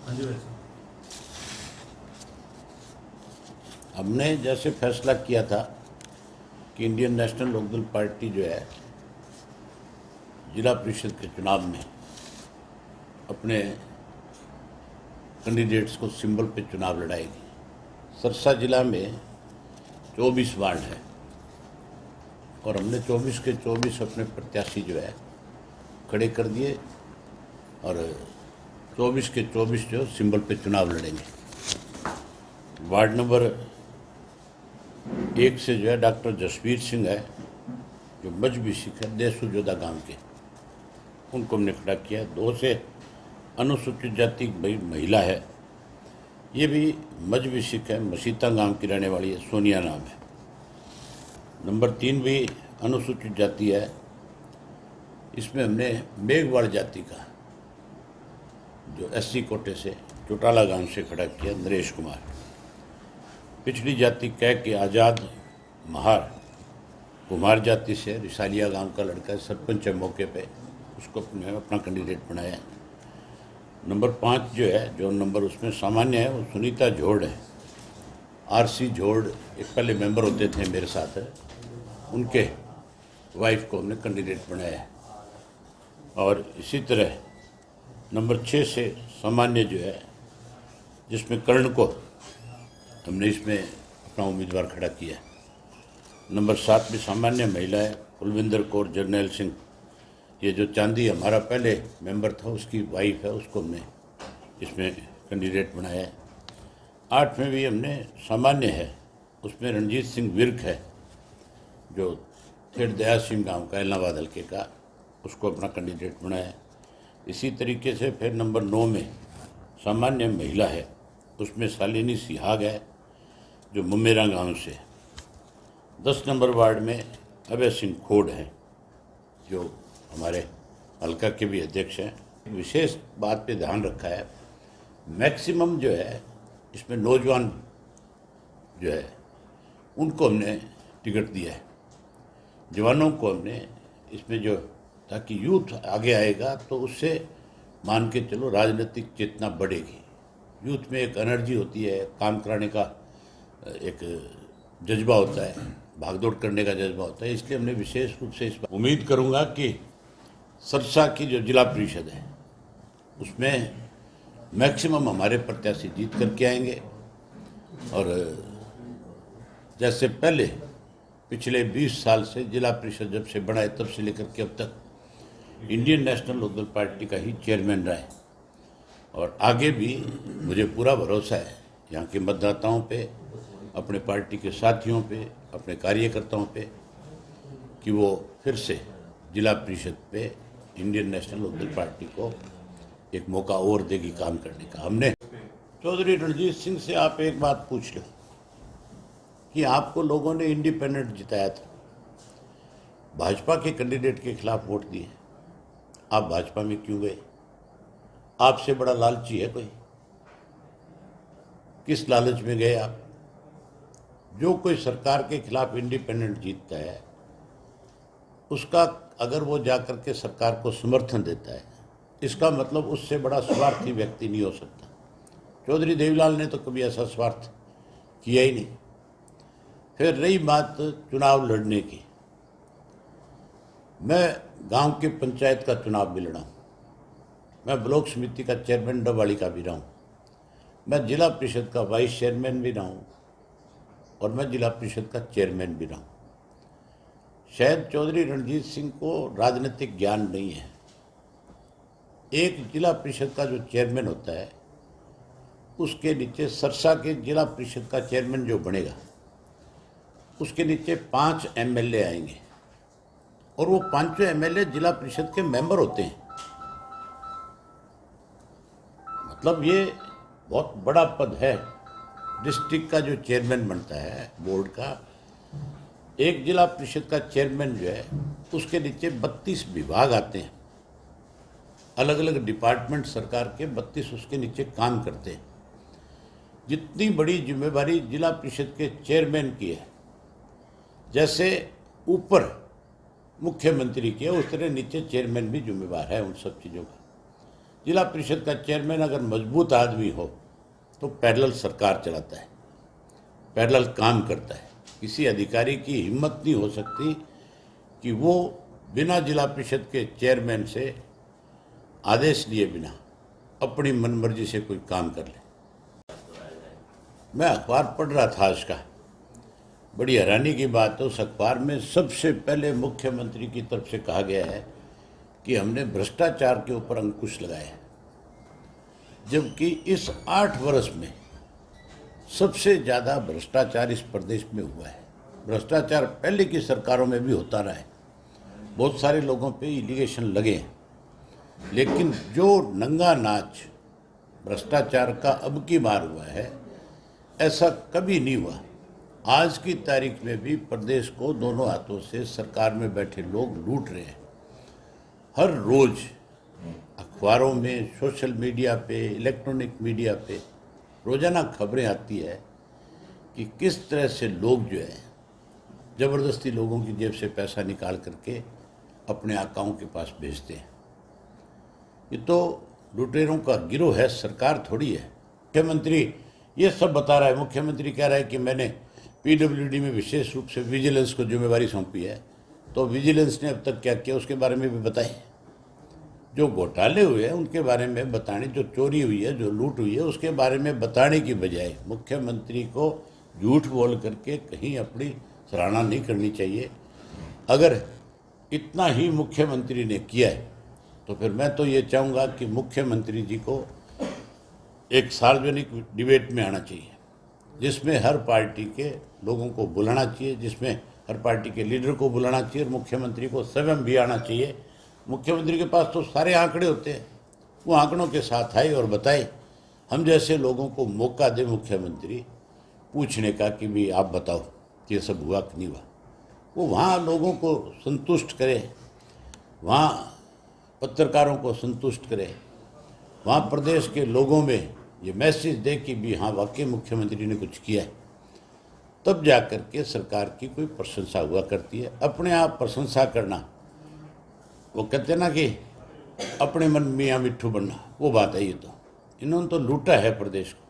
हाँ जी भाई साहब। हमने जैसे फैसला किया था कि इंडियन नेशनल लोकदल पार्टी जो है जिला परिषद के चुनाव में अपने कैंडिडेट्स को सिंबल पे चुनाव लड़ाएगी। सरसा जिला में 24 वार्ड है और हमने 24 के 24 अपने प्रत्याशी जो है खड़े कर दिए और 24 के 24 जो सिंबल पे चुनाव लड़ेंगे। वार्ड नंबर 1 से जो है डॉक्टर जसवीर सिंह है, जो मजहबी सिख है, देसुजोदा गांव के, उनको हमने खड़ा किया। 2 से अनुसूचित जाति महिला है, ये भी मजहबी सिख है, मसीता गांव की रहने वाली है, सोनिया नाम है। नंबर 3 भी अनुसूचित जाति है, इसमें हमने मेघवाड़ जाति का जो SC कोटे से चौटाला गांव से खड़ा किया नरेश कुमार। पिछड़ी जाति कह के आज़ाद महार कुमार जाति से रिसालिया गांव का लड़का सरपंच है मौके पे, उसको अपना कैंडिडेट बनाया। नंबर 5 जो है, जो नंबर उसमें सामान्य है, वो सुनीता झोड़ है। RC झोड़ एक पहले मेंबर होते थे मेरे साथ, उनके वाइफ को हमने कैंडिडेट बनाया है। और इसी तरह नंबर 6 से सामान्य जो है, जिसमें कर्ण को हमने इसमें अपना उम्मीदवार खड़ा किया। नंबर 7 में सामान्य महिला है, कुलविंदर कौर जरनैल सिंह, ये जो चांदी हमारा पहले मेंबर था उसकी वाइफ है, उसको हमने इसमें कैंडिडेट बनाया है। 8 में भी हमने सामान्य है, उसमें रणजीत सिंह विर्क है, जो थेड़ दया सिंह गाँव का इलाहाबाद हल्के का, उसको अपना कैंडिडेट बनाया है। इसी तरीके से फिर नंबर 9 में सामान्य महिला है, उसमें शालिनी सिहाग है, जो मुमेरा गांव से। 10 नंबर वार्ड में अभय सिंह खोड़ हैं, जो हमारे हल्का के भी अध्यक्ष हैं। विशेष बात पे ध्यान रखा है, मैक्सिमम जो है इसमें नौजवान जो है उनको हमने टिकट दिया है। जवानों को हमने इसमें जो, ताकि यूथ आगे आएगा तो उससे मान के चलो राजनीतिक चेतना बढ़ेगी। यूथ में एक एनर्जी होती है, काम कराने का एक जज्बा होता है, भागदौड़ करने का जज्बा होता है, इसलिए हमने विशेष रूप से इस बार उम्मीद करूंगा कि सरसा की जो जिला परिषद है उसमें मैक्सिमम हमारे प्रत्याशी जीत करके आएंगे। और जैसे पहले पिछले 20 साल से जिला परिषद जब से बनाए तब से लेकर के अब तक इंडियन नेशनल लोकदल पार्टी का ही चेयरमैन रहा है। और आगे भी मुझे पूरा भरोसा है यहाँ के मतदाताओं पे, अपने पार्टी के साथियों पे, अपने कार्यकर्ताओं पे, कि वो फिर से जिला परिषद पे इंडियन नेशनल लोकदल पार्टी को एक मौका और देगी काम करने का। हमने चौधरी रणजीत सिंह से आप एक बात पूछ लो कि आपको लोगों ने इंडिपेंडेंट जिताया था, भाजपा के कैंडिडेट के खिलाफ वोट दिए, आप भाजपा में क्यों गए? आपसे बड़ा लालची है कोई? किस लालच में गए आप? जो कोई सरकार के खिलाफ इंडिपेंडेंट जीतता है, उसका अगर वो जाकर के सरकार को समर्थन देता है, इसका मतलब उससे बड़ा स्वार्थी व्यक्ति नहीं हो सकता। चौधरी देवीलाल ने तो कभी ऐसा स्वार्थ किया ही नहीं। फिर रही बात चुनाव लड़ने की, मैं गांव के पंचायत का चुनाव भी लड़ा हूँ, मैं ब्लॉक समिति का चेयरमैन डबवाड़ी का भी रहा हूँ, मैं जिला परिषद का वाइस चेयरमैन भी रहा हूँ और मैं जिला परिषद का चेयरमैन भी रहा हूँ। शायद चौधरी रणजीत सिंह को राजनीतिक ज्ञान नहीं है। एक जिला परिषद का जो चेयरमैन होता है, उसके नीचे सरसा के जिला परिषद का चेयरमैन जो बनेगा, उसके नीचे 5 MLA आएंगे और वो 5 MLA जिला परिषद के मेंबर होते हैं। मतलब ये बहुत बड़ा पद है। डिस्ट्रिक्ट का जो चेयरमैन बनता है बोर्ड का, एक जिला परिषद का चेयरमैन जो है, उसके नीचे 32 विभाग आते हैं, अलग अलग डिपार्टमेंट सरकार के 32 उसके नीचे काम करते हैं। जितनी बड़ी जिम्मेवारी जिला परिषद के चेयरमैन की है, जैसे ऊपर मुख्यमंत्री की है, उस तरह नीचे चेयरमैन भी जिम्मेवार है उन सब चीज़ों का। जिला परिषद का चेयरमैन अगर मजबूत आदमी हो तो पैरेलल सरकार चलाता है, पैरेलल काम करता है। किसी अधिकारी की हिम्मत नहीं हो सकती कि वो बिना जिला परिषद के चेयरमैन से आदेश लिए बिना अपनी मनमर्जी से कोई काम कर ले। मैं अखबार पढ़ रहा था आज का, बड़ी हैरानी की बात है, उस अखबार में सबसे पहले मुख्यमंत्री की तरफ से कहा गया है कि हमने भ्रष्टाचार के ऊपर अंकुश लगाया है, जबकि इस 8 वर्ष में सबसे ज़्यादा भ्रष्टाचार इस प्रदेश में हुआ है। भ्रष्टाचार पहले की सरकारों में भी होता रहा है, बहुत सारे लोगों पे एलिगेशन लगे हैं, लेकिन जो नंगा नाच भ्रष्टाचार का अब की बार हुआ है, ऐसा कभी नहीं हुआ। आज की तारीख में भी प्रदेश को दोनों हाथों से सरकार में बैठे लोग लूट रहे हैं। हर रोज अखबारों में, सोशल मीडिया पे, इलेक्ट्रॉनिक मीडिया पे रोजाना खबरें आती है कि किस तरह से लोग जो है ज़बरदस्ती लोगों की जेब से पैसा निकाल करके अपने आकाओं के पास भेजते हैं। ये तो लुटेरों का गिरोह है, सरकार थोड़ी है। मुख्यमंत्री ये सब बता रहा है, मुख्यमंत्री कह रहा है कि मैंने पीडब्ल्यूडी में विशेष रूप से विजिलेंस को जिम्मेवारी सौंपी है, तो विजिलेंस ने अब तक क्या किया उसके बारे में भी बताएं। जो घोटाले हुए हैं उनके बारे में बताने, जो चोरी हुई है, जो लूट हुई है, उसके बारे में बताने की बजाय मुख्यमंत्री को झूठ बोल करके कहीं अपनी सराहना नहीं करनी चाहिए। अगर इतना ही मुख्यमंत्री ने किया है तो फिर मैं तो ये चाहूँगा कि मुख्यमंत्री जी को एक सार्वजनिक डिबेट में आना चाहिए, जिसमें हर पार्टी के लोगों को बुलाना चाहिए, जिसमें हर पार्टी के लीडर को बुलाना चाहिए और मुख्यमंत्री को स्वयं भी आना चाहिए। मुख्यमंत्री के पास तो सारे आंकड़े होते हैं, वो आंकड़ों के साथ आए और बताए। हम जैसे लोगों को मौका दे मुख्यमंत्री पूछने का कि भी आप बताओ कि ये सब हुआ कि नहीं हुआ। वो वहाँ लोगों को संतुष्ट करे, वहाँ पत्रकारों को संतुष्ट करे, वहाँ प्रदेश के लोगों में ये मैसेज दे कि भी हाँ वाकई मुख्यमंत्री ने कुछ किया है, तब जा कर के सरकार की कोई प्रशंसा हुआ करती है। अपने आप प्रशंसा करना, वो कहते हैं ना कि अपने मन मियाँ मिट्ठू बनना, वो बात है। ये तो इन्होंने तो लूटा है प्रदेश को।